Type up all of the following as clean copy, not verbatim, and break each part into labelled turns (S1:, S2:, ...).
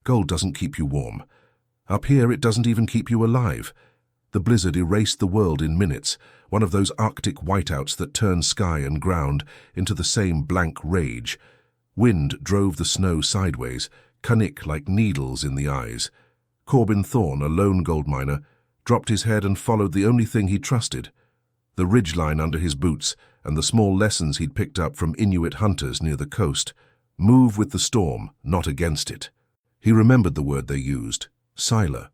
S1: Gold doesn't keep you warm. Up here, it doesn't even keep you alive. The blizzard erased the world in minutes, one of those Arctic whiteouts that turn sky and ground into the same blank rage. Wind drove the snow sideways, canik like needles in the eyes. Corbin Thorne, a lone gold miner, dropped his head and followed the only thing he trusted, the ridgeline under his boots and the small lessons he'd picked up from Inuit hunters near the coast. Move with the storm, not against it. He remembered the word they used, Sila,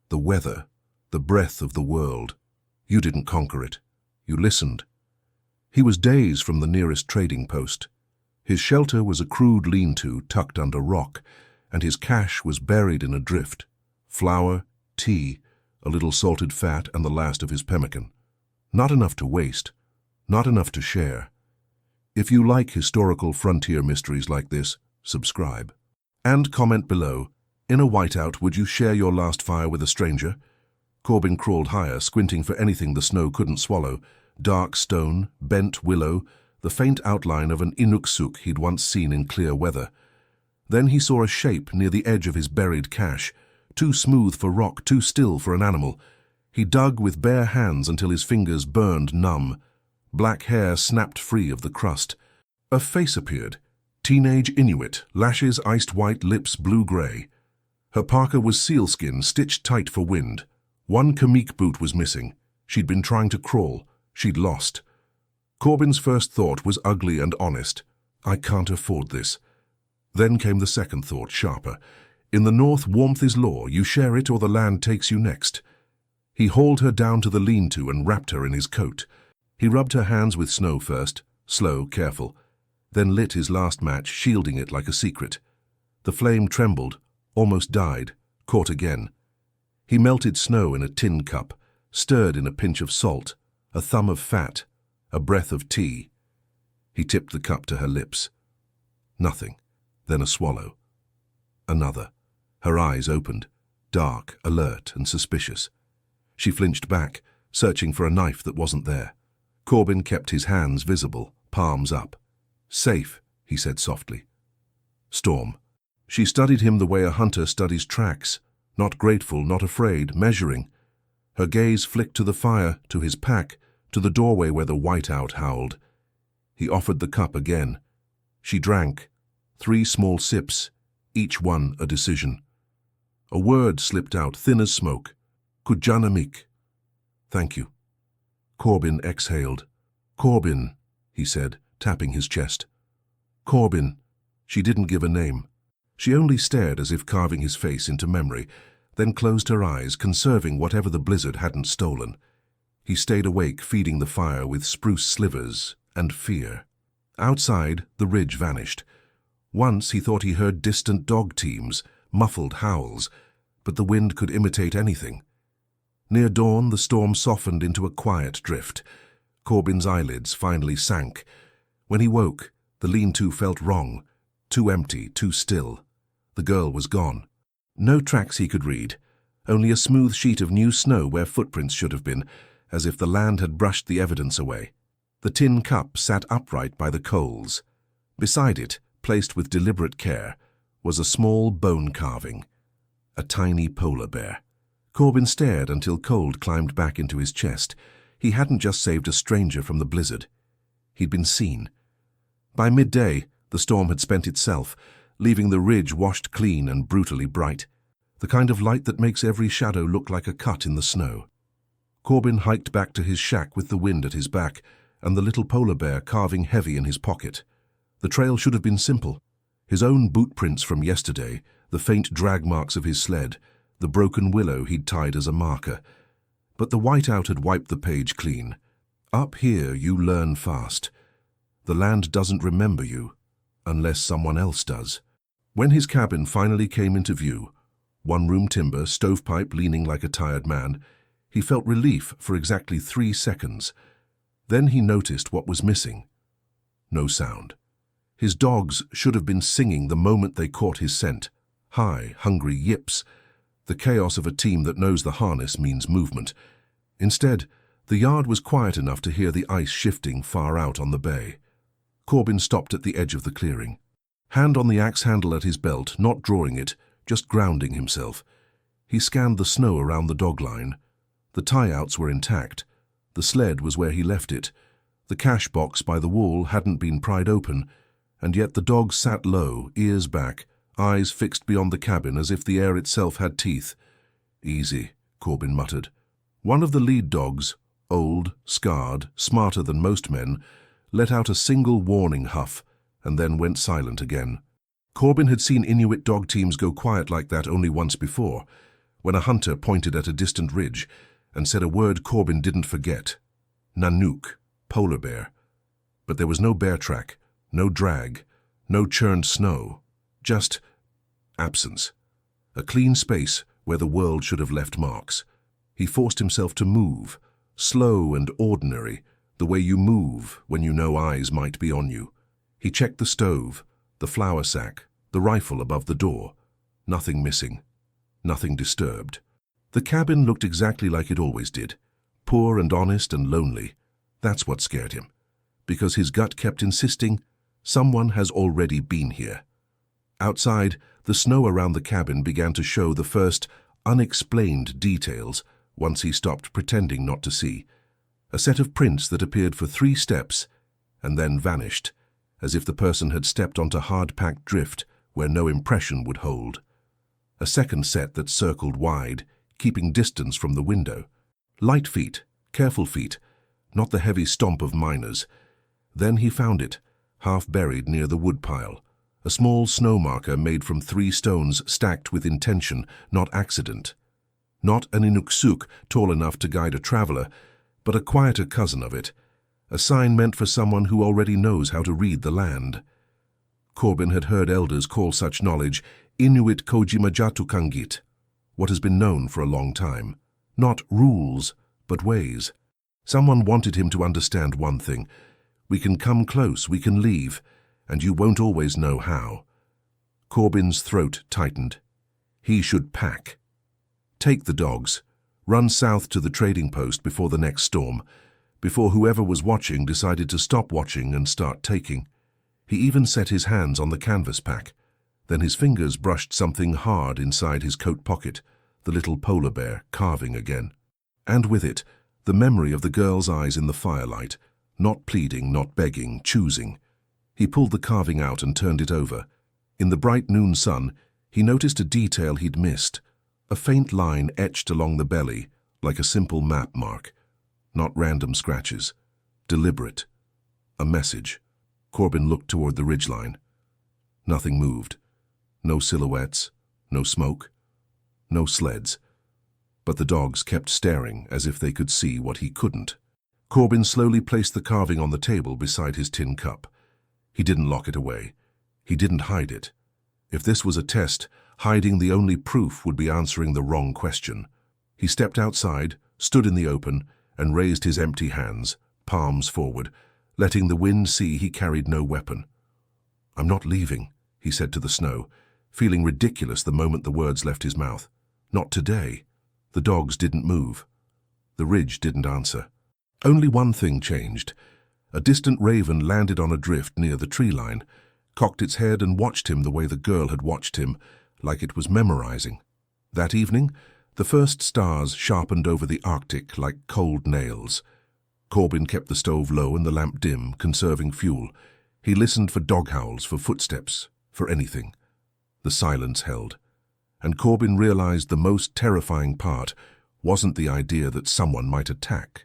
S1: the weather, the breath of the world. You didn't conquer it. You listened. He was days from the nearest trading post. His shelter was a crude lean-to tucked under rock, and his cache was buried in a drift. Flour, tea, a little salted fat, and the last of his pemmican. Not enough to waste, not enough to share. If you like historical frontier mysteries like this, subscribe. And comment below, in a whiteout, would you share your last fire with a stranger? Corbin crawled higher, squinting for anything the snow couldn't swallow. Dark stone, bent willow, the faint outline of an Inuksuk he'd once seen in clear weather. Then he saw a shape near the edge of his buried cache, too smooth for rock, too still for an animal. He dug with bare hands until his fingers burned numb. Black hair snapped free of the crust. A face appeared. Teenage Inuit, lashes iced white, lips blue-gray. Her parka was sealskin, stitched tight for wind. One kamik boot was missing. She'd been trying to crawl. She'd lost. Corbin's first thought was ugly and honest. I can't afford this. Then came the second thought, sharper. In the north, warmth is law. You share it or the land takes you next. He hauled her down to the lean-to and wrapped her in his coat. He rubbed her hands with snow first, slow, careful, then lit his last match, shielding it like a secret. The flame trembled, almost died, caught again. He melted snow in a tin cup, stirred in a pinch of salt, a thumb of fat, a breath of tea. He tipped the cup to her lips. Nothing. Then a swallow. Another. Her eyes opened, dark, alert, and suspicious. She flinched back, searching for a knife that wasn't there. Corbin kept his hands visible, palms up. Safe, he said softly. Storm. She studied him the way a hunter studies tracks, not grateful, not afraid, measuring. Her gaze flicked to the fire, to his pack, to the doorway where the whiteout howled. He offered the cup again. She drank. 3 small sips, each one a decision. A word slipped out, thin as smoke. Kujanamik. Thank you. Corbin exhaled. Corbin, he said, tapping his chest. Corbin. She didn't give a name. She only stared as if carving his face into memory, then closed her eyes, conserving whatever the blizzard hadn't stolen. He stayed awake, feeding the fire with spruce slivers and fear. Outside, the ridge vanished. Once he thought he heard distant dog teams, muffled howls, but the wind could imitate anything. Near dawn, the storm softened into a quiet drift. Corbin's eyelids finally sank. When he woke, the lean-to felt wrong, too empty, too still. The girl was gone. No tracks he could read, only a smooth sheet of new snow where footprints should have been, as if the land had brushed the evidence away. The tin cup sat upright by the coals. Beside it, placed with deliberate care, was a small bone carving, a tiny polar bear. Corbin stared until cold climbed back into his chest. He hadn't just saved a stranger from the blizzard. He'd been seen. By midday, the storm had spent itself, leaving the ridge washed clean and brutally bright, the kind of light that makes every shadow look like a cut in the snow. Corbin hiked back to his shack with the wind at his back and the little polar bear carving heavy in his pocket. The trail should have been simple. His own boot prints from yesterday, the faint drag marks of his sled, the broken willow he'd tied as a marker. But the whiteout had wiped the page clean. Up here you learn fast. The land doesn't remember you, unless someone else does. When his cabin finally came into view, one-room timber, stovepipe leaning like a tired man, he felt relief for exactly 3 seconds. Then he noticed what was missing. No sound. His dogs should have been singing the moment they caught his scent. High, hungry yips. The chaos of a team that knows the harness means movement. Instead, the yard was quiet enough to hear the ice shifting far out on the bay. Corbin stopped at the edge of the clearing. Hand on the axe handle at his belt, not drawing it, just grounding himself. He scanned the snow around the dog line. The tie-outs were intact. The sled was where he left it. The cash box by the wall hadn't been pried open, and yet the dogs sat low, ears back, eyes fixed beyond the cabin as if the air itself had teeth. "Easy," Corbin muttered. One of the lead dogs, old, scarred, smarter than most men, let out a single warning huff and then went silent again. Corbin had seen Inuit dog teams go quiet like that only once before, when a hunter pointed at a distant ridge and said a word Corbin didn't forget: Nanook, polar bear. But there was no bear track, no drag, no churned snow, just absence. A clean space where the world should have left marks. He forced himself to move, slow and ordinary, the way you move when you know eyes might be on you. He checked the stove, the flour sack, the rifle above the door. Nothing missing, nothing disturbed. The cabin looked exactly like it always did, poor and honest and lonely. That's what scared him, because his gut kept insisting, someone has already been here. Outside, the snow around the cabin began to show the first unexplained details once he stopped pretending not to see. A set of prints that appeared for 3 steps and then vanished, as if the person had stepped onto hard-packed drift where no impression would hold. A second set that circled wide, keeping distance from the window. Light feet, careful feet, not the heavy stomp of miners. Then he found it, half buried near the woodpile. A small snow marker made from 3 stones stacked with intention, not accident. Not an Inuksuk tall enough to guide a traveler, but a quieter cousin of it. A sign meant for someone who already knows how to read the land. Corbin had heard elders call such knowledge Inuit Kojimajatu, what has been known for a long time. Not rules, but ways. Someone wanted him to understand one thing. We can come close, we can leave, and you won't always know how. Corbin's throat tightened. He should pack. Take the dogs. Run south to the trading post before the next storm, before whoever was watching decided to stop watching and start taking. He even set his hands on the canvas pack. Then his fingers brushed something hard inside his coat pocket, the little polar bear carving again. And with it, the memory of the girl's eyes in the firelight, not pleading, not begging, choosing. He pulled the carving out and turned it over. In the bright noon sun, he noticed a detail he'd missed, a faint line etched along the belly, like a simple map mark. Not random scratches. Deliberate. A message. Corbin looked toward the ridgeline. Nothing moved. No silhouettes, no smoke, no sleds. But the dogs kept staring as if they could see what he couldn't. Corbin slowly placed the carving on the table beside his tin cup. He didn't lock it away. He didn't hide it. If this was a test, hiding the only proof would be answering the wrong question. He stepped outside, stood in the open, and raised his empty hands, palms forward, letting the wind see he carried no weapon. "I'm not leaving," he said to the snow, feeling ridiculous the moment the words left his mouth. Not today. The dogs didn't move. The ridge didn't answer. Only one thing changed. A distant raven landed on a drift near the tree line, cocked its head and watched him the way the girl had watched him, like it was memorizing. That evening, the first stars sharpened over the Arctic like cold nails. Corbin kept the stove low and the lamp dim, conserving fuel. He listened for dog howls, for footsteps, for anything. The silence held. And Corbin realized the most terrifying part wasn't the idea that someone might attack.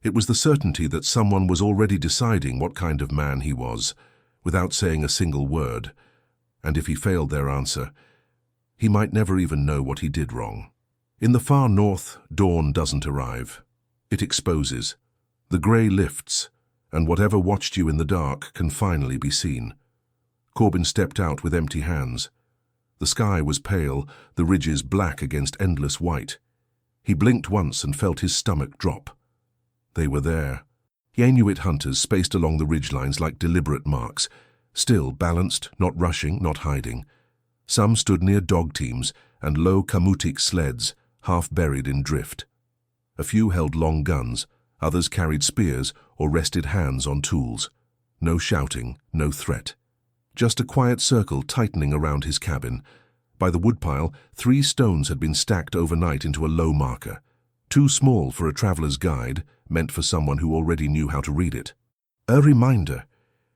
S1: It was the certainty that someone was already deciding what kind of man he was, without saying a single word. And if he failed their answer, he might never even know what he did wrong. In the far north, dawn doesn't arrive. It exposes. The grey lifts, and whatever watched you in the dark can finally be seen. Corbin stepped out with empty hands. The sky was pale, the ridges black against endless white. He blinked once and felt his stomach drop. They were there. Inuit hunters spaced along the ridgelines like deliberate marks, still balanced, not rushing, not hiding. Some stood near dog teams and low kamutik sleds, half buried in drift. A few held long guns, others carried spears or rested hands on tools. No shouting, no threat. Just a quiet circle tightening around his cabin, By the woodpile, 3 stones had been stacked overnight into a low marker. Too small for a traveler's guide, meant for someone who already knew how to read it. A reminder.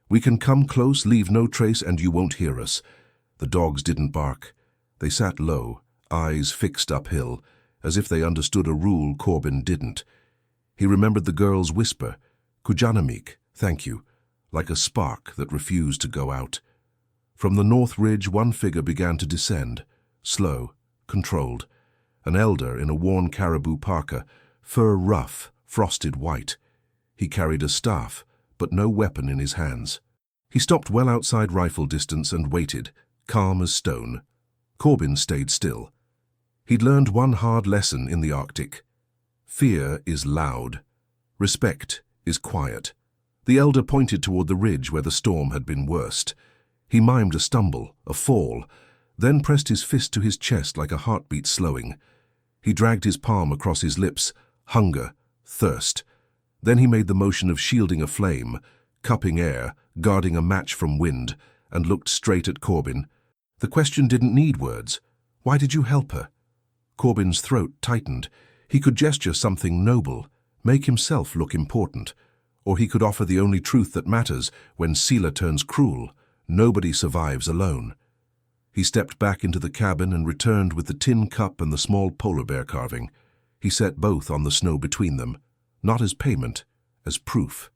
S1: We can come close, leave no trace, and you won't hear us. The dogs didn't bark. They sat low, eyes fixed uphill, as if they understood a rule Corbin didn't. He remembered the girl's whisper, Kujanamik, thank you, like a spark that refused to go out. From the north ridge, one figure began to descend, slow, controlled. An elder in a worn caribou parka, fur rough, frosted white. He carried a staff, but no weapon in his hands. He stopped well outside rifle distance and waited, calm as stone. Corbin stayed still. He'd learned one hard lesson in the Arctic. Fear is loud. Respect is quiet. The elder pointed toward the ridge where the storm had been worst. He mimed a stumble, a fall, then pressed his fist to his chest like a heartbeat slowing. He dragged his palm across his lips, hunger, thirst. Then he made the motion of shielding a flame, cupping air, guarding a match from wind, and looked straight at Corbin. The question didn't need words. Why did you help her? Corbin's throat tightened. He could gesture something noble, make himself look important. Or he could offer the only truth that matters when Sela turns cruel. Nobody survives alone. He stepped back into the cabin and returned with the tin cup and the small polar bear carving. He set both on the snow between them, not as payment, as proof.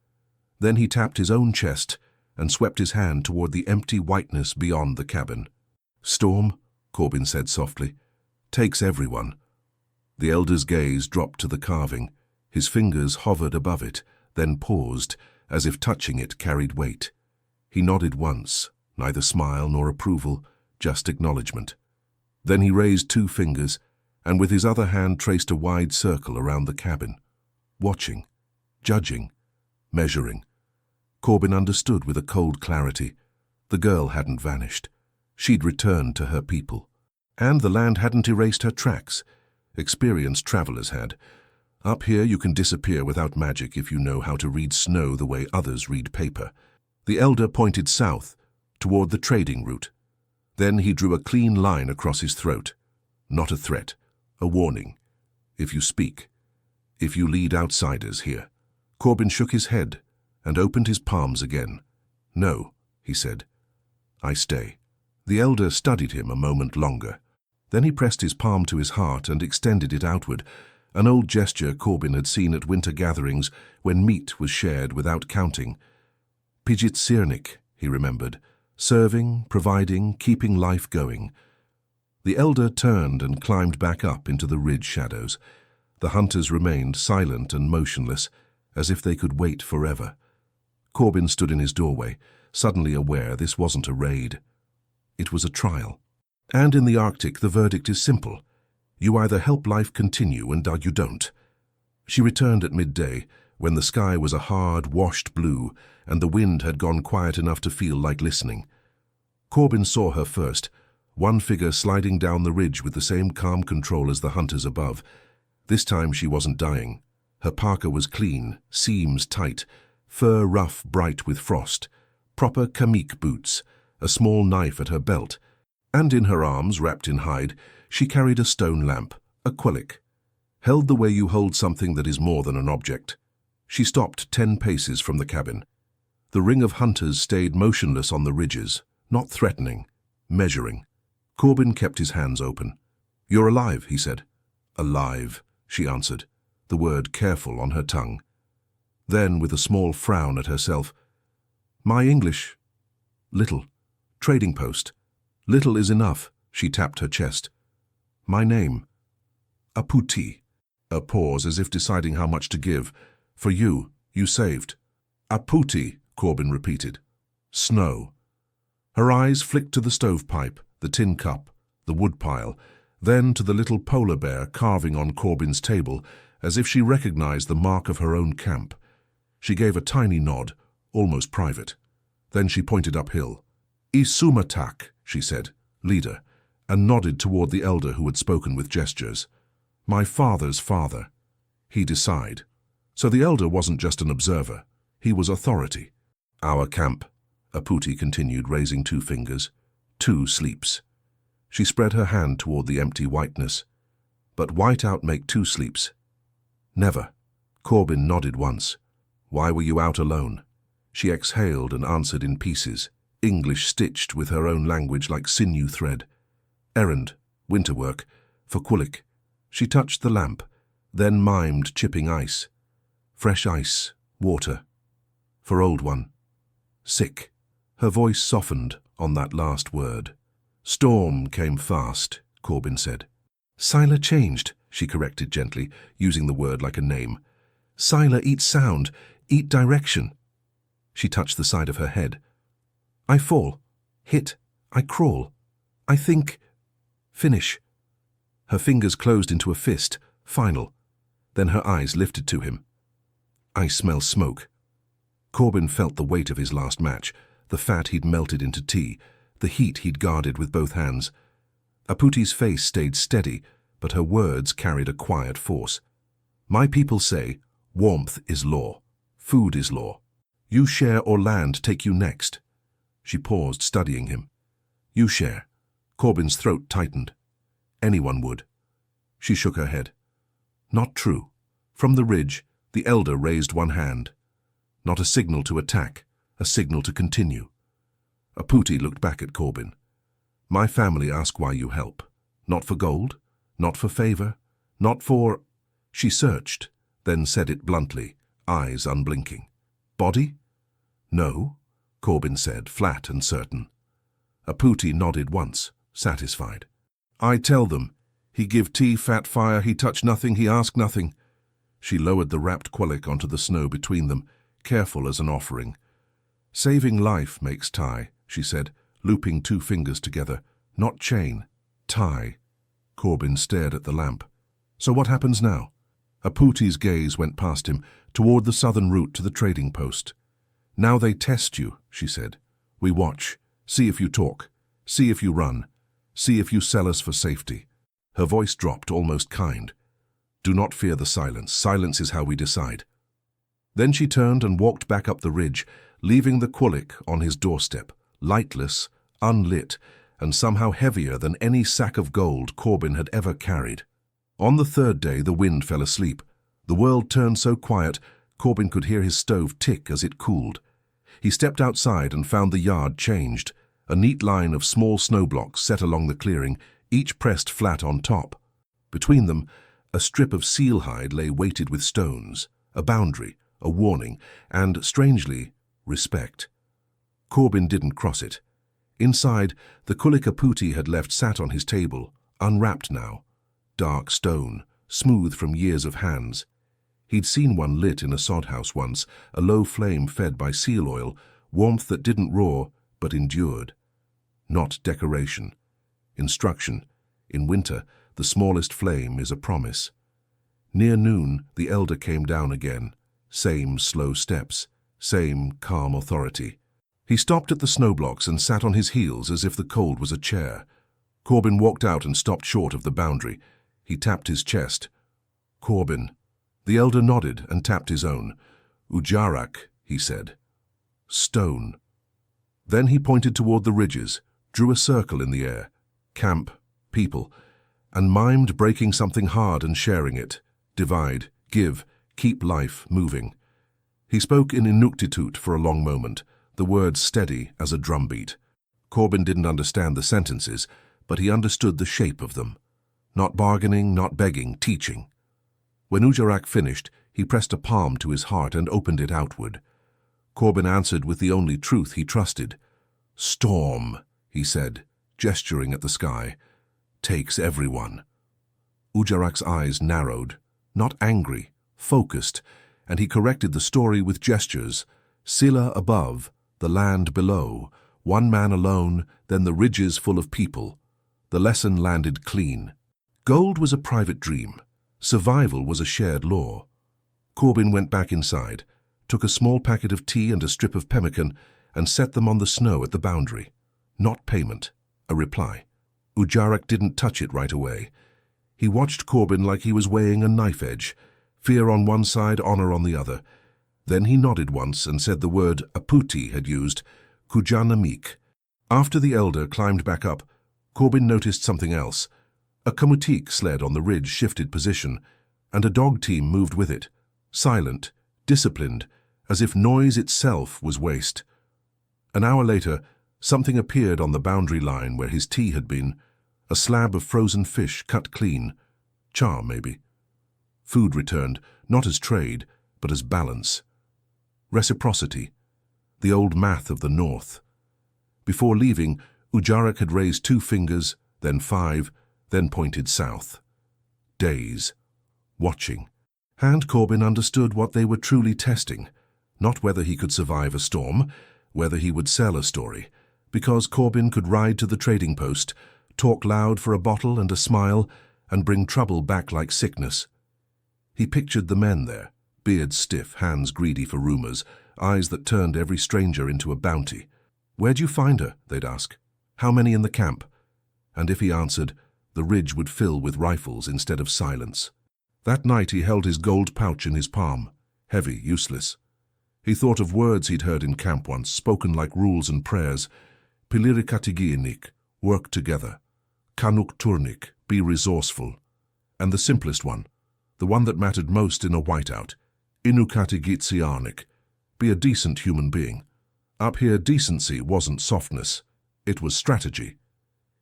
S1: Then he tapped his own chest and swept his hand toward the empty whiteness beyond the cabin. Storm, Corbin said softly, takes everyone. The elder's gaze dropped to the carving. His fingers hovered above it, then paused, as if touching it carried weight. He nodded once, neither smile nor approval, just acknowledgement. Then he raised 2 fingers, and with his other hand traced a wide circle around the cabin. Watching, judging, measuring. Corbin understood with a cold clarity. The girl hadn't vanished. She'd returned to her people. And the land hadn't erased her tracks. Experienced travelers had. Up here you can disappear without magic if you know how to read snow the way others read paper. The elder pointed south, toward the trading route. Then he drew a clean line across his throat. Not a threat, a warning. If you speak, if you lead outsiders here. Corbin shook his head and opened his palms again. No, he said. I stay. The elder studied him a moment longer. Then he pressed his palm to his heart and extended it outward, an old gesture Corbin had seen at winter gatherings when meat was shared without counting. Pijit Sirnik, he remembered, serving, providing, keeping life going. The elder turned and climbed back up into the ridge shadows. The hunters remained silent and motionless, as if they could wait forever. Corbin stood in his doorway, suddenly aware this wasn't a raid. It was a trial. And in the Arctic, the verdict is simple. You either help life continue and you don't. She returned at midday, when the sky was a hard, washed blue, and the wind had gone quiet enough to feel like listening. Corbin saw her first, one figure sliding down the ridge with the same calm control as the hunters above. This time she wasn't dying. Her parka was clean, seams tight, fur rough bright with frost, proper kamik boots, a small knife at her belt, and in her arms, wrapped in hide, she carried a stone lamp, a quillik, held the way you hold something that is more than an object. She stopped 10 paces from the cabin. The ring of hunters stayed motionless on the ridges, not threatening, measuring. Corbin kept his hands open. You're alive, he said. Alive, she answered, the word careful on her tongue. Then, with a small frown at herself, my English, little, trading post. Little is enough, she tapped her chest. My name, Aputi. A pause as if deciding how much to give. For you saved. Aputi, Corbin repeated. Snow. Her eyes flicked to the stovepipe, the tin cup, the woodpile, then to the little polar bear carving on Corbin's table, as if she recognized the mark of her own camp. She gave a tiny nod, almost private. Then she pointed uphill. Isumatak, she said, leader, and nodded toward the elder who had spoken with gestures. My father's father. He decide. So the elder wasn't just an observer. He was authority. Our camp, Aputi continued, raising 2 fingers. 2 sleeps. She spread her hand toward the empty whiteness. But whiteout make two sleeps. Never. Corbin nodded once. Why were you out alone? She exhaled and answered in pieces, English stitched with her own language like sinew thread. Errand, winter work, for Quillick. She touched the lamp, then mimed chipping ice. Fresh ice, water. For old one. Sick. Her voice softened on that last word. Storm came fast, Corbin said. Sila changed, she corrected gently, using the word like a name. Sila eat sound, eat direction. She touched the side of her head. I fall, hit, I crawl. I think, finish. Her fingers closed into a fist, final. Then her eyes lifted to him. I smell smoke. Corbin felt the weight of his last match, the fat he'd melted into tea, the heat he'd guarded with both hands. Aputi's face stayed steady, but her words carried a quiet force. My people say, warmth is law, food is law. You share or land take you next. She paused, studying him. You share. Corbin's throat tightened. Anyone would. She shook her head. Not true. From the ridge, the elder raised one hand. Not a signal to attack, a signal to continue. Aputi looked back at Corbin. My family ask why you help. Not for gold, not for favor, not for... She searched, then said it bluntly, eyes unblinking. Body? No, Corbin said, flat and certain. Aputi nodded once, satisfied. I tell them. He give tea, fat fire, he touch nothing, he ask nothing. She lowered the wrapped Quillick onto the snow between them, careful as an offering. Saving life makes tie, she said, looping two fingers together. Not chain, tie. Corbin stared at the lamp. So what happens now? Aputi's gaze went past him, toward the southern route to the trading post. Now they test you, she said. We watch, see if you talk, see if you run, see if you sell us for safety. Her voice dropped, almost kind. Do not fear the silence. Silence is how we decide. Then she turned and walked back up the ridge, leaving the Quillick on his doorstep, lightless, unlit, and somehow heavier than any sack of gold Corbin had ever carried. On the third day, the wind fell asleep. The world turned so quiet, Corbin could hear his stove tick as it cooled. He stepped outside and found the yard changed, a neat line of small snow blocks set along the clearing, each pressed flat on top. Between them, a strip of seal hide lay weighted with stones, a boundary, a warning, and, strangely, respect. Corbin didn't cross it. Inside, the Quillick Aputi had left sat on his table, unwrapped now. Dark stone, smooth from years of hands. He'd seen one lit in a sod house once, a low flame fed by seal oil, warmth that didn't roar, but endured. Not decoration. Instruction. In winter, the smallest flame is a promise. Near noon, the elder came down again. Same slow steps, same calm authority. He stopped at the snow blocks and sat on his heels as if the cold was a chair. Corbin walked out and stopped short of the boundary. He tapped his chest. Corbin. The elder nodded and tapped his own. Ujarak, he said. Stone. Then he pointed toward the ridges, drew a circle in the air. Camp, people, and mimed breaking something hard and sharing it. Divide, give, keep life moving. He spoke in Inuktitut for a long moment, the words steady as a drumbeat. Corbin didn't understand the sentences, but he understood the shape of them. Not bargaining, not begging, teaching. When Ujarak finished, he pressed a palm to his heart and opened it outward. Corbin answered with the only truth he trusted. Storm, he said, gesturing at the sky, takes everyone. Ujarak's eyes narrowed, not angry, focused, and he corrected the story with gestures. Sila above, the land below, one man alone, then the ridges full of people. The lesson landed clean. Gold was a private dream. Survival was a shared law. Corbin went back inside, took a small packet of tea and a strip of pemmican, and set them on the snow at the boundary. Not payment, a reply. Ujarak didn't touch it right away. He watched Corbin like he was weighing a knife edge, fear on one side, honor on the other. Then he nodded once and said the word Aputi had used, Kujanamik. After the elder climbed back up, Corbin noticed something else. A Kamutique sled on the ridge shifted position, and a dog team moved with it, silent, disciplined, as if noise itself was waste. An hour later, something appeared on the boundary line where his tea had been, a slab of frozen fish cut clean. Char, maybe. Food returned, not as trade, but as balance. Reciprocity, the old math of the North. Before leaving, Ujarak had raised 2 fingers, then 5, then pointed south. Days. Watching. And Corbin understood what they were truly testing, not whether he could survive a storm, whether he would sell a story, because Corbin could ride to the trading post, talk loud for a bottle and a smile, and bring trouble back like sickness. He pictured the men there, beards stiff, hands greedy for rumors, eyes that turned every stranger into a bounty. "Where'd you find her?" they'd ask. "How many in the camp?" And if he answered, the ridge would fill with rifles instead of silence. That night he held his gold pouch in his palm, heavy, useless. He thought of words he'd heard in camp once, spoken like rules and prayers. Pilirikatigiinik, work together. Kanuk turnik, be resourceful. And the simplest one, the one that mattered most in a whiteout, Inukatigitsianik, be a decent human being. Up here, decency wasn't softness, it was strategy.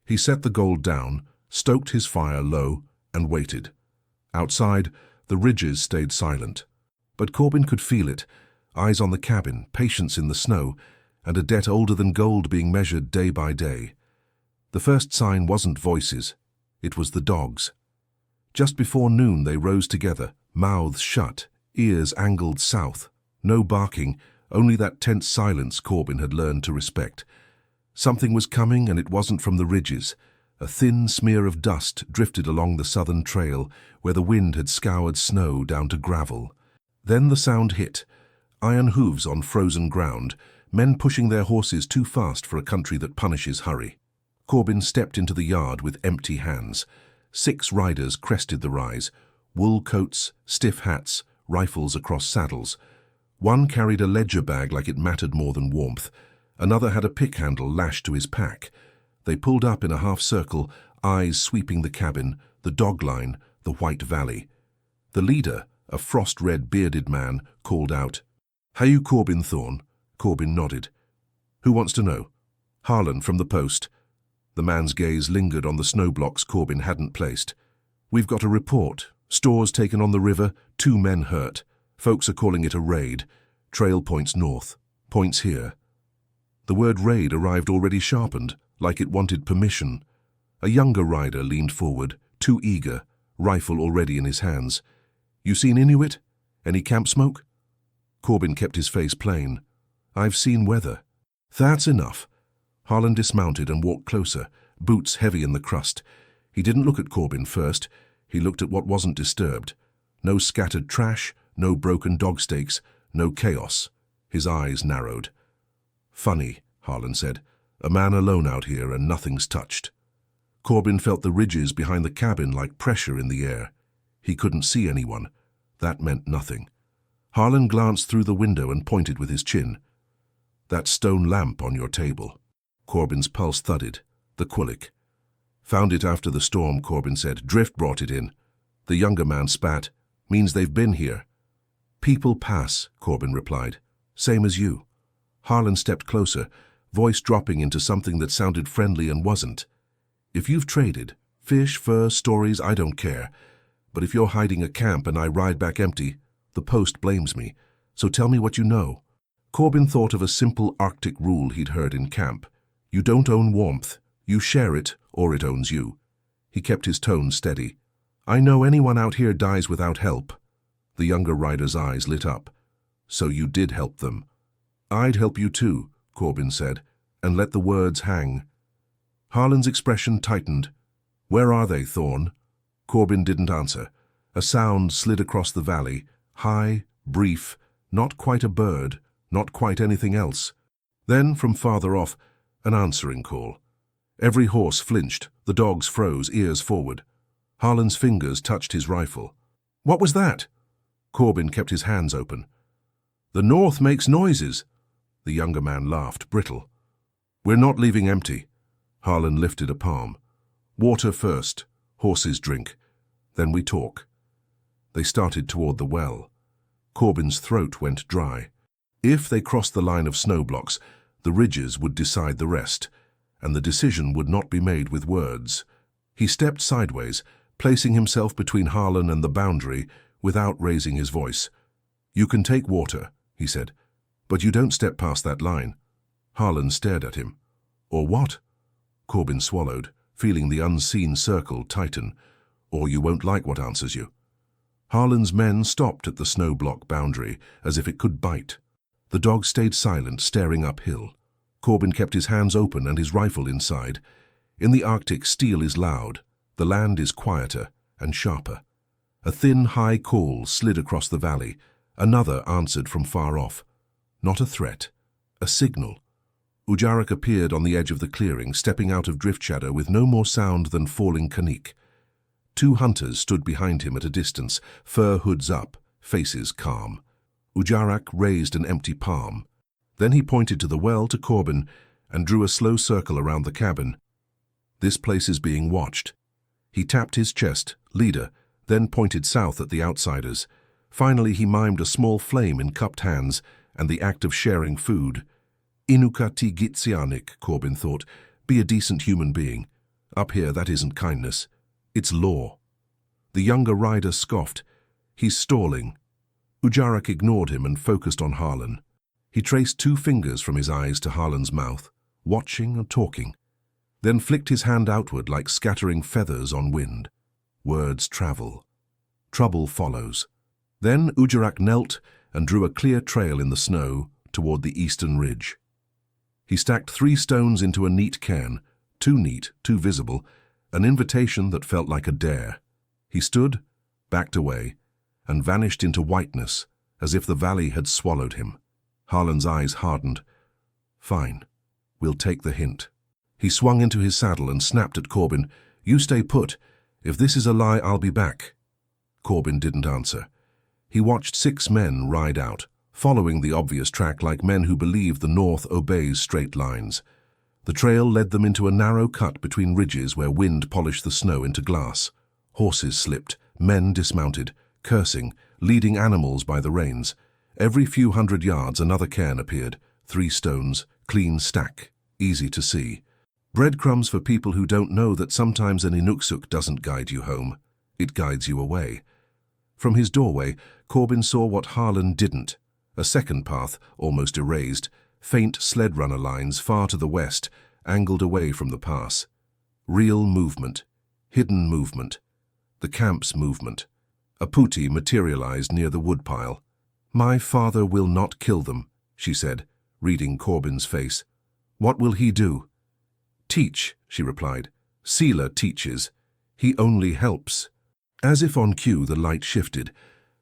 S1: He set the gold down, stoked his fire low, and waited. Outside, the ridges stayed silent. But Corbin could feel it, eyes on the cabin, patience in the snow, and a debt older than gold being measured day by day. The first sign wasn't voices, it was the dogs. Just before noon they rose together, mouths shut, ears angled south. No barking, only that tense silence Corbin had learned to respect. Something was coming, and it wasn't from the ridges. A thin smear of dust drifted along the southern trail, where the wind had scoured snow down to gravel. Then the sound hit. Iron hooves on frozen ground, men pushing their horses too fast for a country that punishes hurry. Corbin stepped into the yard with empty hands. 6 riders crested the rise, wool coats, stiff hats, rifles across saddles. One carried a ledger bag like it mattered more than warmth. Another had a pick handle lashed to his pack. They pulled up in a half-circle, eyes sweeping the cabin, the dog line, the white valley. The leader, a frost-red bearded man, called out, "Hayu Corbin Thorne?" Corbin nodded. "Who wants to know?" "Harlan from the post." The man's gaze lingered on the snow blocks Corbin hadn't placed. "We've got a report. Stores taken on the river, 2 men hurt. Folks are calling it a raid. Trail points north. Points here." The word raid arrived already sharpened, like it wanted permission. A younger rider leaned forward, too eager, rifle already in his hands. "You seen Inuit? Any camp smoke?" Corbin kept his face plain. "I've seen weather." "That's enough." Harlan dismounted and walked closer, boots heavy in the crust. He didn't look at Corbin first. He looked at what wasn't disturbed. No scattered trash, no broken dog stakes, no chaos. His eyes narrowed. "Funny," Harlan said. "A man alone out here and nothing's touched." Corbin felt the ridges behind the cabin like pressure in the air. He couldn't see anyone. That meant nothing. Harlan glanced through the window and pointed with his chin. "That stone lamp on your table." Corbin's pulse thudded. The Quillic. "Found it after the storm," Corbin said. "Drift brought it in." The younger man spat. "Means they've been here." "People pass," Corbin replied. "Same as you." Harlan stepped closer, voice dropping into something that sounded friendly and wasn't. "If you've traded, fish, fur, stories, I don't care. But if you're hiding a camp and I ride back empty, the post blames me. So tell me what you know." Corbin thought of a simple Arctic rule he'd heard in camp. You don't own warmth. You share it, or it owns you. He kept his tone steady. "I know anyone out here dies without help." The younger rider's eyes lit up. "So you did help them." "I'd help you too," Corbin said, and let the words hang. Harlan's expression tightened. "Where are they, Thorne?" Corbin didn't answer. A sound slid across the valley, high, brief, not quite a bird, not quite anything else. Then, from farther off, an answering call. Every horse flinched, the dogs froze, ears forward. Harlan's fingers touched his rifle. "What was that?" Corbin kept his hands open. "The North makes noises." The younger man laughed, brittle. "We're not leaving empty." Harlan lifted a palm. Water first, horses drink, then we talk. They started toward the well. Corbin's throat went dry. If they crossed the line of snow blocks, the ridges would decide the rest, and the decision would not be made with words. He stepped sideways, placing himself between Harlan and the boundary without raising his voice. "You can take water," he said, "but you don't step past that line." Harlan stared at him. "Or what?" Corbin swallowed, feeling the unseen circle tighten. "Or you won't like what answers you." Harlan's men stopped at the snow block boundary, as if it could bite. The dog stayed silent, staring uphill. Corbin kept his hands open and his rifle inside. In the Arctic, steel is loud. The land is quieter and sharper. A thin, high call slid across the valley. Another answered from far off. Not a threat, a signal. Ujarak appeared on the edge of the clearing, stepping out of drift shadow with no more sound than falling canik. 2 hunters stood behind him at a distance, fur hoods up, faces calm. Ujarak raised an empty palm. Then he pointed to the well to Corbin and drew a slow circle around the cabin. "This place is being watched." He tapped his chest, leader, then pointed south at the outsiders. Finally he mimed a small flame in cupped hands and the act of sharing food. "Inukati gitsianik," Corbin thought. "Be a decent human being. Up here that isn't kindness. It's law." The younger rider scoffed. "He's stalling." Ujarak ignored him and focused on Harlan. He traced 2 fingers from his eyes to Harlan's mouth, watching and talking, then flicked his hand outward like scattering feathers on wind. Words travel. Trouble follows. Then Ujarak knelt and drew a clear trail in the snow toward the eastern ridge. He stacked 3 stones into a neat cairn, too neat, too visible, an invitation that felt like a dare. He stood, backed away, and vanished into whiteness, as if the valley had swallowed him. Harlan's eyes hardened. "Fine. We'll take the hint." He swung into his saddle and snapped at Corbin. "You stay put. If this is a lie, I'll be back." Corbin didn't answer. He watched 6 men ride out, following the obvious track like men who believe the north obeys straight lines. The trail led them into a narrow cut between ridges where wind polished the snow into glass. Horses slipped, men dismounted, cursing, leading animals by the reins. Every few hundred yards another cairn appeared, 3 stones, clean stack, easy to see. Breadcrumbs for people who don't know that sometimes an Inuksuk doesn't guide you home. It guides you away. From his doorway, Corbin saw what Harlan didn't. A second path, almost erased, faint sled runner lines far to the west, angled away from the pass. Real movement, hidden movement. The camp's movement. A putti materialized near the woodpile. "My father will not kill them," she said, reading Corbin's face. "What will he do?" "Teach," she replied. "Sela teaches. He only helps." As if on cue, the light shifted.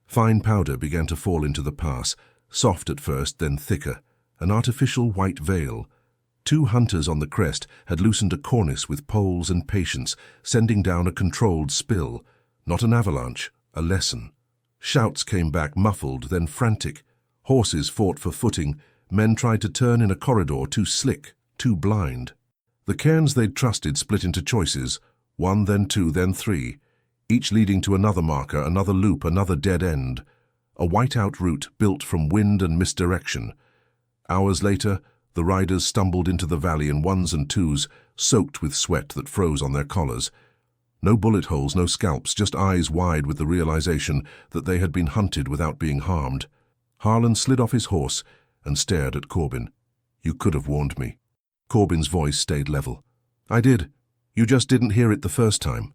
S1: Fine powder began to fall into the pass, soft at first, then thicker, an artificial white veil. 2 hunters on the crest had loosened a cornice with poles and patience, sending down a controlled spill. Not an avalanche, a lesson. Shouts came back, muffled, then frantic. Horses fought for footing. Men tried to turn in a corridor, too slick, too blind. The cairns they'd trusted split into choices, 1, then 2, then 3, each leading to another marker, another loop, another dead end. A whiteout route built from wind and misdirection. Hours later, the riders stumbled into the valley in 1s and 2s, soaked with sweat that froze on their collars. No bullet holes, no scalps, just eyes wide with the realization that they had been hunted without being harmed. Harlan slid off his horse and stared at Corbin. "You could have warned me." Corbin's voice stayed level. "I did. You just didn't hear it the first time."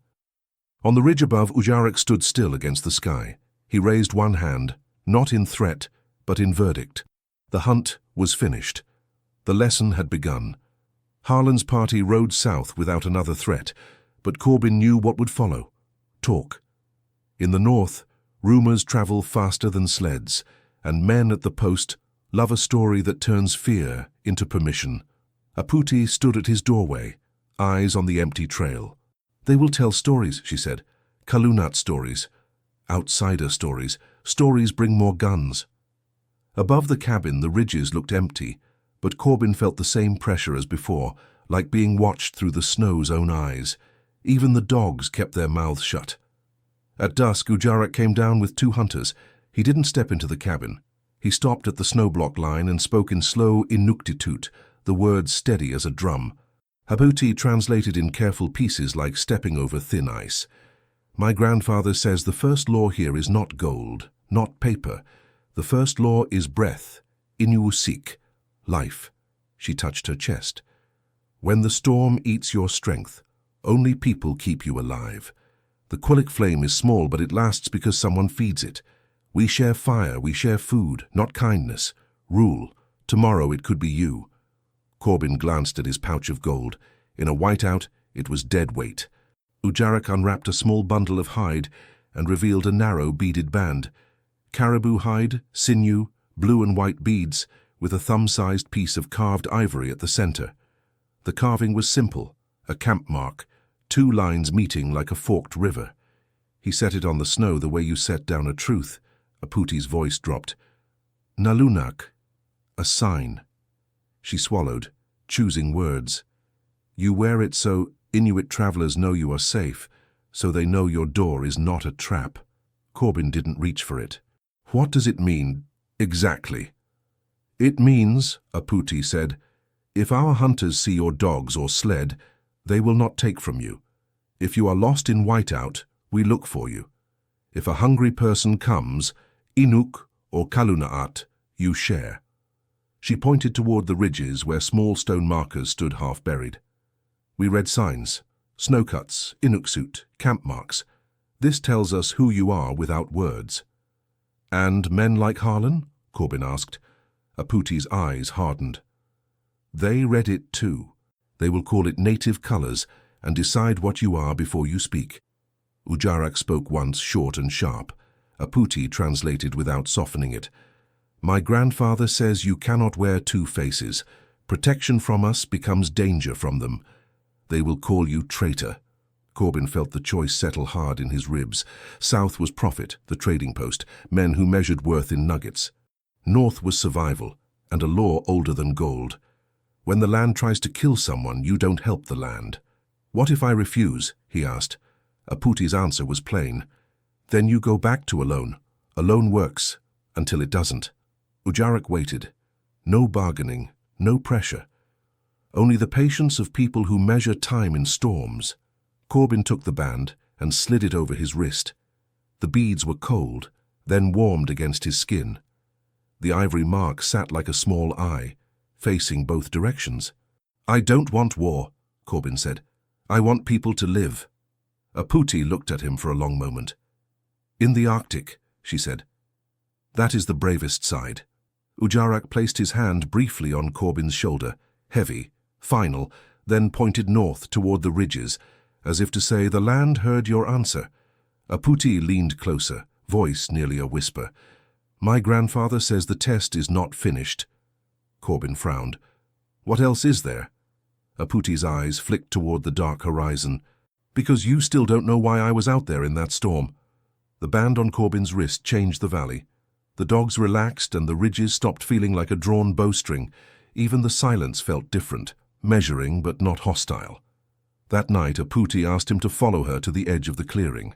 S1: On the ridge above, Ujarak stood still against the sky. He raised one hand, not in threat, but in verdict. The hunt was finished. The lesson had begun. Harlan's party rode south without another threat, but Corbin knew what would follow. Talk. In the north, rumors travel faster than sleds, and men at the post love a story that turns fear into permission. A putti stood at his doorway, eyes on the empty trail. "They will tell stories," she said. "Kalunat stories. Outsider stories. Stories bring more guns." Above the cabin, the ridges looked empty, but Corbin felt the same pressure as before, like being watched through the snow's own eyes. Even the dogs kept their mouths shut. At dusk, Ujarak came down with 2 hunters. He didn't step into the cabin. He stopped at the snowblock line and spoke in slow Inuktitut, the words steady as a drum. Habuti translated in careful pieces like stepping over thin ice. My grandfather says the first law here is not gold, not paper. The first law is breath, inuusik, life. She touched her chest. When the storm eats your strength, only people keep you alive. The Quillic flame is small, but it lasts because someone feeds it. We share fire, we share food, not kindness. Rule. Tomorrow it could be you. Corbin glanced at his pouch of gold. In a whiteout, it was dead weight. Ujarak unwrapped a small bundle of hide and revealed a narrow beaded band. Caribou hide, sinew, blue and white beads, with a thumb-sized piece of carved ivory at the center. The carving was simple, a camp mark, 2 lines meeting like a forked river. He set it on the snow the way you set down a truth. Aputi's voice dropped. Nalunak, a sign. She swallowed, choosing words. You wear it so Inuit travelers know you are safe, so they know your door is not a trap. Corbin didn't reach for it. What does it mean, exactly? It means, Aputi said, if our hunters see your dogs or sled, they will not take from you. If you are lost in whiteout, we look for you. If a hungry person comes, Inuk or Kalunaat, you share. She pointed toward the ridges where small stone markers stood half-buried. We read signs, snowcuts, Inuksut, camp marks. This tells us who you are without words. And men like Harlan? Corbin asked. Aputi's eyes hardened. They read it too. They will call it native colors and decide what you are before you speak. Ujarak spoke once, short and sharp. Aputi translated without softening it. My grandfather says you cannot wear 2 faces. Protection from us becomes danger from them. They will call you traitor. Corbin felt the choice settle hard in his ribs. South was profit, the trading post, men who measured worth in nuggets. North was survival, and a law older than gold. When the land tries to kill someone, you don't help the land. What if I refuse? He asked. Aputi's answer was plain. Then you go back to alone. Alone works, until it doesn't. Ujarak waited. No bargaining, no pressure. Only the patience of people who measure time in storms. Corbin took the band and slid it over his wrist. The beads were cold, then warmed against his skin. The ivory mark sat like a small eye, facing both directions. I don't want war, Corbin said. I want people to live. Aputi looked at him for a long moment. In the Arctic, she said. That is the bravest side. Ujarak placed his hand briefly on Corbin's shoulder, heavy, final, then pointed north toward the ridges, as if to say, the land heard your answer. Aputi leaned closer, voice nearly a whisper. My grandfather says the test is not finished. Corbin frowned. What else is there? Aputi's eyes flicked toward the dark horizon. Because you still don't know why I was out there in that storm. The band on Corbin's wrist changed the valley. The dogs relaxed and the ridges stopped feeling like a drawn bowstring. Even the silence felt different, measuring but not hostile. That night, Aputi asked him to follow her to the edge of the clearing.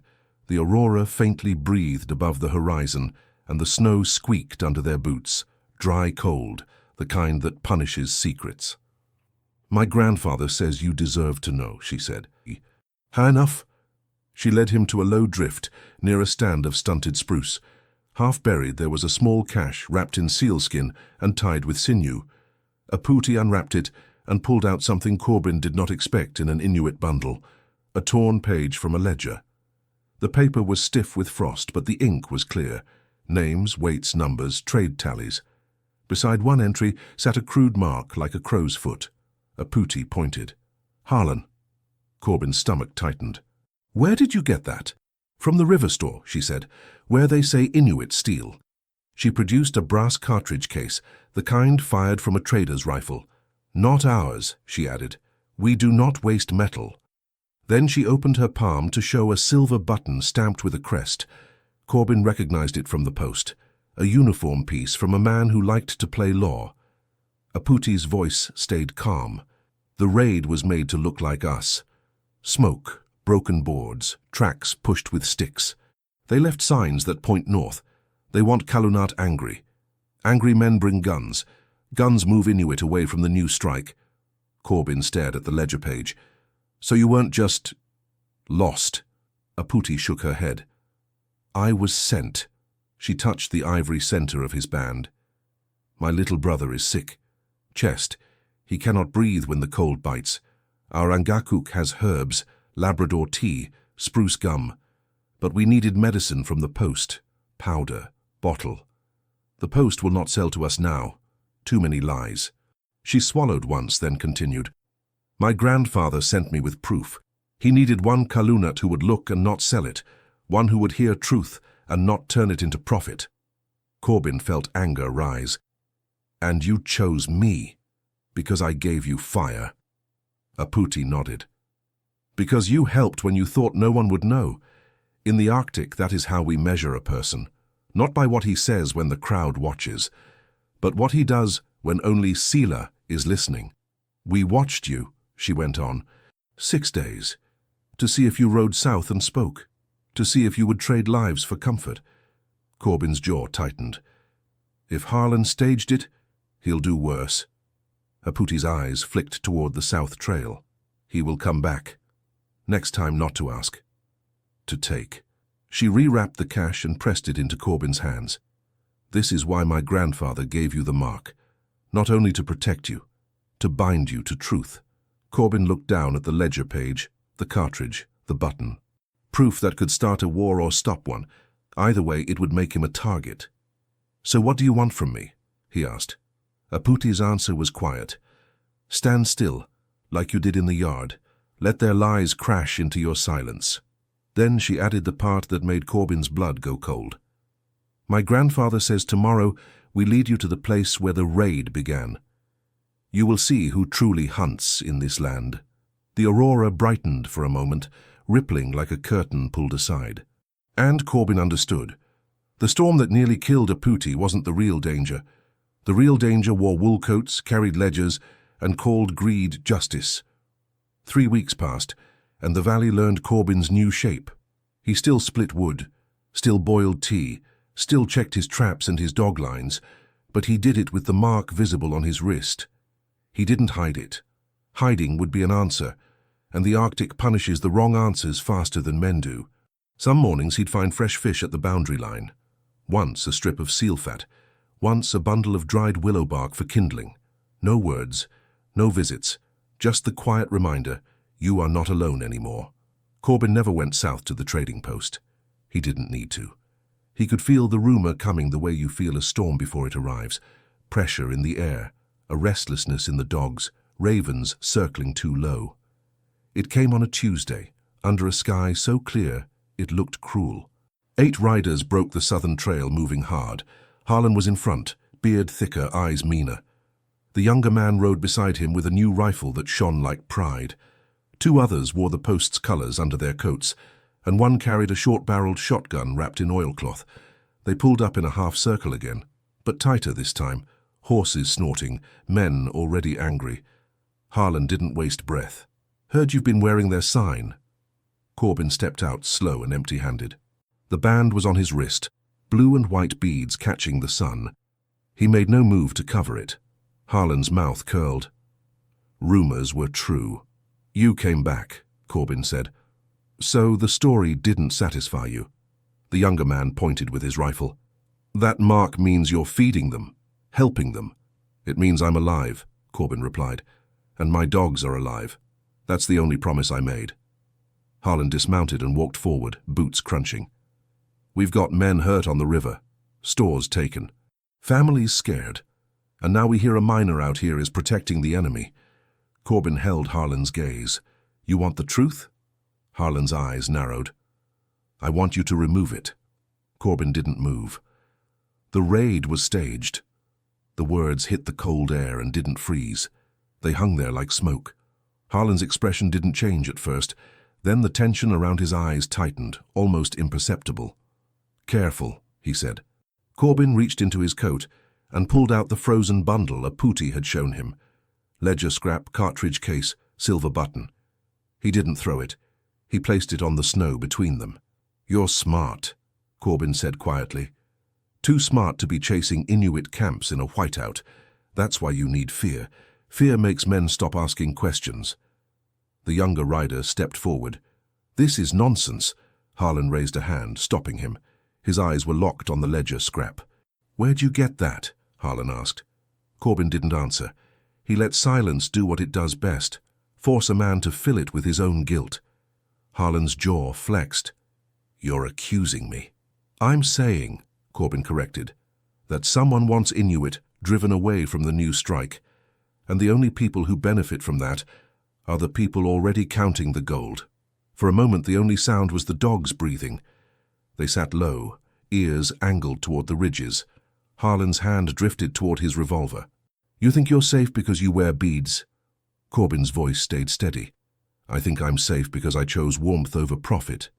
S1: The aurora faintly breathed above the horizon, and the snow squeaked under their boots, dry cold, the kind that punishes secrets. My grandfather says you deserve to know, she said. Ha enough? She led him to a low drift near a stand of stunted spruce. Half buried, there was a small cache wrapped in sealskin and tied with sinew. Aputi unwrapped it and pulled out something Corbin did not expect in an Inuit bundle, a torn page from a ledger. The paper was stiff with frost, but the ink was clear. Names, weights, numbers, trade tallies. Beside one entry sat a crude mark like a crow's foot. Aputi pointed. Harlan. Corbin's stomach tightened. Where did you get that? From the river store, she said, where they say Inuit steal. She produced a brass cartridge case, the kind fired from a trader's rifle. Not ours, she added. We do not waste metal. Then she opened her palm to show a silver button stamped with a crest. Corbin recognized it from the post, a uniform piece from a man who liked to play law. Aputi's voice stayed calm. The raid was made to look like us. Smoke, broken boards, tracks pushed with sticks. They left signs that point north. They want Kalunat angry. Angry men bring guns. Guns move Inuit away from the new strike. Corbin stared at the ledger page. So you weren't just lost. Aputi shook her head. I was sent. She touched the ivory center of his band. My little brother is sick. Chest. He cannot breathe when the cold bites. Our Angakuk has herbs, Labrador tea, spruce gum. But we needed medicine from the post. Powder. Bottle. The post will not sell to us now. Too many lies. She swallowed once, then continued. My grandfather sent me with proof. He needed one Kalunat who would look and not sell it, one who would hear truth and not turn it into profit. Corbin felt anger rise. And you chose me, because I gave you fire. Aputi nodded. Because you helped when you thought no one would know. In the Arctic, that is how we measure a person, not by what he says when the crowd watches, but what he does when only Sila is listening. We watched you, she went on, 6 days, to see if you rode south and spoke, to see if you would trade lives for comfort. Corbin's jaw tightened. If Harlan staged it, he'll do worse. Aputi's eyes flicked toward the south trail. He will come back. Next time not to ask. To take. She rewrapped the cash and pressed it into Corbin's hands. This is why my grandfather gave you the mark. Not only to protect you, to bind you to truth. Corbin looked down at the ledger page, the cartridge, the button. Proof that could start a war or stop one. Either way, it would make him a target. So what do you want from me? He asked. Aputi's answer was quiet. Stand still, like you did in the yard. Let their lies crash into your silence. Then she added the part that made Corbin's blood go cold. My grandfather says tomorrow we lead you to the place where the raid began. You will see who truly hunts in this land. The aurora brightened for a moment, rippling like a curtain pulled aside. And Corbin understood. The storm that nearly killed Aputi wasn't the real danger. The real danger wore wool coats, carried ledgers, and called greed justice. 3 weeks passed, and the valley learned Corbin's new shape. He still split wood, still boiled tea, still checked his traps and his dog lines, but he did it with the mark visible on his wrist. He didn't hide it. Hiding would be an answer, and the Arctic punishes the wrong answers faster than men do. Some mornings he'd find fresh fish at the boundary line. Once a strip of seal fat, once a bundle of dried willow bark for kindling. No words, no visits, just the quiet reminder, you are not alone anymore. Corbin never went south to the trading post. He didn't need to. He could feel the rumor coming the way you feel a storm before it arrives. Pressure in the air, a restlessness in the dogs, ravens circling too low. It came on a Tuesday, under a sky so clear it looked cruel. 8 riders broke the southern trail moving hard. Harlan was in front, beard thicker, eyes meaner. The younger man rode beside him with a new rifle that shone like pride. 2 others wore the post's colors under their coats, and one carried a short-barreled shotgun wrapped in oilcloth. They pulled up in a half-circle again, but tighter this time, horses snorting, men already angry. Harlan didn't waste breath. Heard you've been wearing their sign. Corbin stepped out, slow and empty-handed. The band was on his wrist, blue and white beads catching the sun. He made no move to cover it. Harlan's mouth curled. Rumors were true. You came back, Corbin said. So the story didn't satisfy you. The younger man pointed with his rifle. That mark means you're feeding them, helping them. It means I'm alive, Corbin replied. And my dogs are alive. That's the only promise I made. Harlan dismounted and walked forward, boots crunching. We've got men hurt on the river, stores taken, families scared, and now we hear a miner out here is protecting the enemy. Corbin held Harlan's gaze. You want the truth? Harlan's eyes narrowed. I want you to remove it. Corbin didn't move. The raid was staged. The words hit the cold air and didn't freeze. They hung there like smoke. Harlan's expression didn't change at first. Then the tension around his eyes tightened, almost imperceptible. Careful, he said. Corbin reached into his coat and pulled out the frozen bundle Aputi had shown him. Ledger scrap, cartridge case, silver button. He didn't throw it. He placed it on the snow between them. "You're smart," Corbin said quietly. "Too smart to be chasing Inuit camps in a whiteout. That's why you need fear. Fear makes men stop asking questions." The younger rider stepped forward. "This is nonsense." Harlan raised a hand, stopping him. His eyes were locked on the ledger scrap. "Where'd you get that?" Harlan asked. Corbin didn't answer. He let silence do what it does best, force a man to fill it with his own guilt. Harlan's jaw flexed. "You're accusing me." "I'm saying," Corbin corrected, "that someone wants Inuit driven away from the new strike, and the only people who benefit from that are the people already counting the gold." For a moment the only sound was the dogs breathing. They sat low, ears angled toward the ridges. Harlan's hand drifted toward his revolver. "You think you're safe because you wear beads?" Corbin's voice stayed steady. "I think I'm safe because I chose warmth over profit."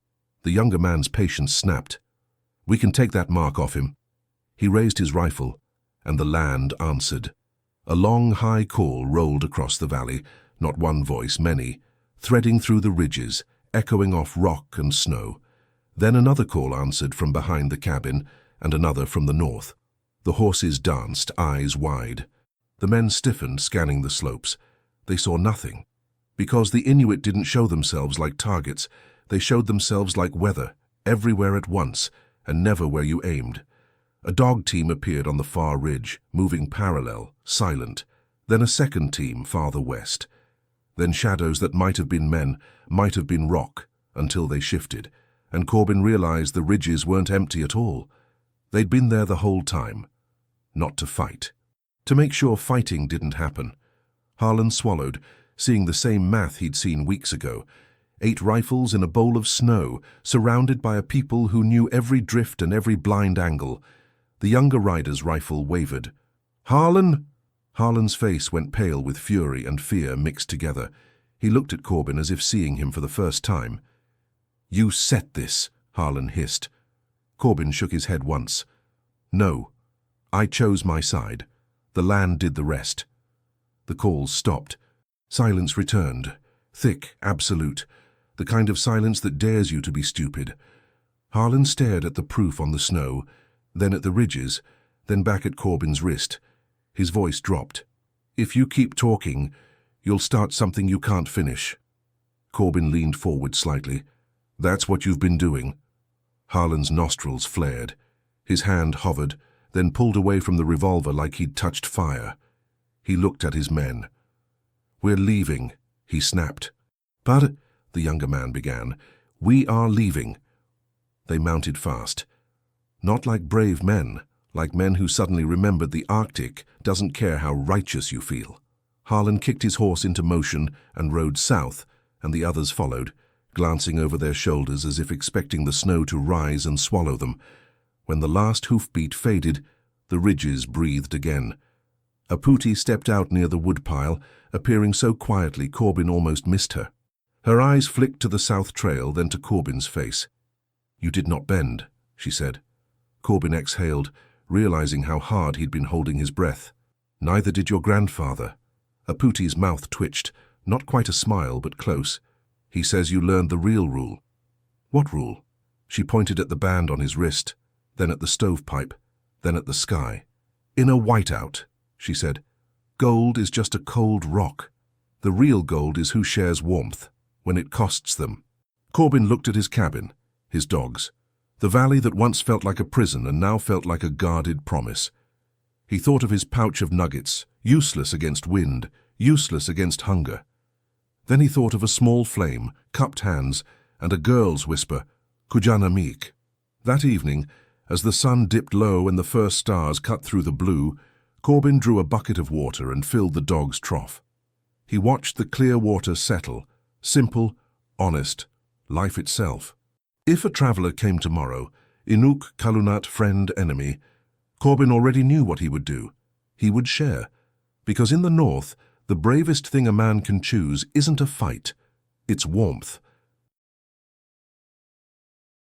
S1: The younger man's patience snapped. "We can take that mark off him." He raised his rifle, and the land answered. A long, high call rolled across the valley, not one voice, many, threading through the ridges, echoing off rock and snow. Then another call answered from behind the cabin, and another from the north. The horses danced, eyes wide. The men stiffened, scanning the slopes. They saw nothing. Because the Inuit didn't show themselves like targets, they showed themselves like weather, everywhere at once, and never where you aimed. A dog team appeared on the far ridge, moving parallel, silent. Then a second team farther west. Then shadows that might have been men, might have been rock, until they shifted, and Corbin realized the ridges weren't empty at all. They'd been there the whole time. Not to fight. To make sure fighting didn't happen. Harlan swallowed, seeing the same math he'd seen weeks ago. 8 rifles in a bowl of snow, surrounded by a people who knew every drift and every blind angle. The younger rider's rifle wavered. "Harlan!" Harlan's face went pale with fury and fear mixed together. He looked at Corbin as if seeing him for the first time. "You set this," Harlan hissed. Corbin shook his head once. "No. I chose my side. The land did the rest." The calls stopped. Silence returned. Thick, absolute. The kind of silence that dares you to be stupid. Harlan stared at the proof on the snow, then at the ridges, then back at Corbin's wrist. His voice dropped. "If you keep talking, you'll start something you can't finish." Corbin leaned forward slightly. "That's what you've been doing." Harlan's nostrils flared. His hand hovered, then pulled away from the revolver like he'd touched fire. He looked at his men. "We're leaving," he snapped. "But," the younger man began, "we are leaving." They mounted fast. Not like brave men, like men who suddenly remembered the Arctic doesn't care how righteous you feel. Harlan kicked his horse into motion and rode south, and the others followed, glancing over their shoulders as if expecting the snow to rise and swallow them. When the last hoofbeat faded, the ridges breathed again. A putti stepped out near the woodpile, appearing so quietly Corbin almost missed her. Her eyes flicked to the south trail, then to Corbin's face. "You did not bend," she said. Corbin exhaled, realizing how hard he'd been holding his breath. "Neither did your grandfather." A putti's mouth twitched, not quite a smile, but close. "He says you learned the real rule." "What rule?" She pointed at the band on his wrist, then at the stovepipe, then at the sky. "In a whiteout," she said, "gold is just a cold rock. The real gold is who shares warmth, when it costs them." Corbin looked at his cabin, his dogs, the valley that once felt like a prison and now felt like a guarded promise. He thought of his pouch of nuggets, useless against wind, useless against hunger. Then he thought of a small flame, cupped hands, and a girl's whisper, "Kujanamik." That evening, as the sun dipped low and the first stars cut through the blue, Corbin drew a bucket of water and filled the dog's trough. He watched the clear water settle, simple, honest, life itself. If a traveler came tomorrow, Inuk, Kalunat, friend, enemy, Corbin already knew what he would do. He would share. Because in the north, the bravest thing a man can choose isn't a fight, it's warmth.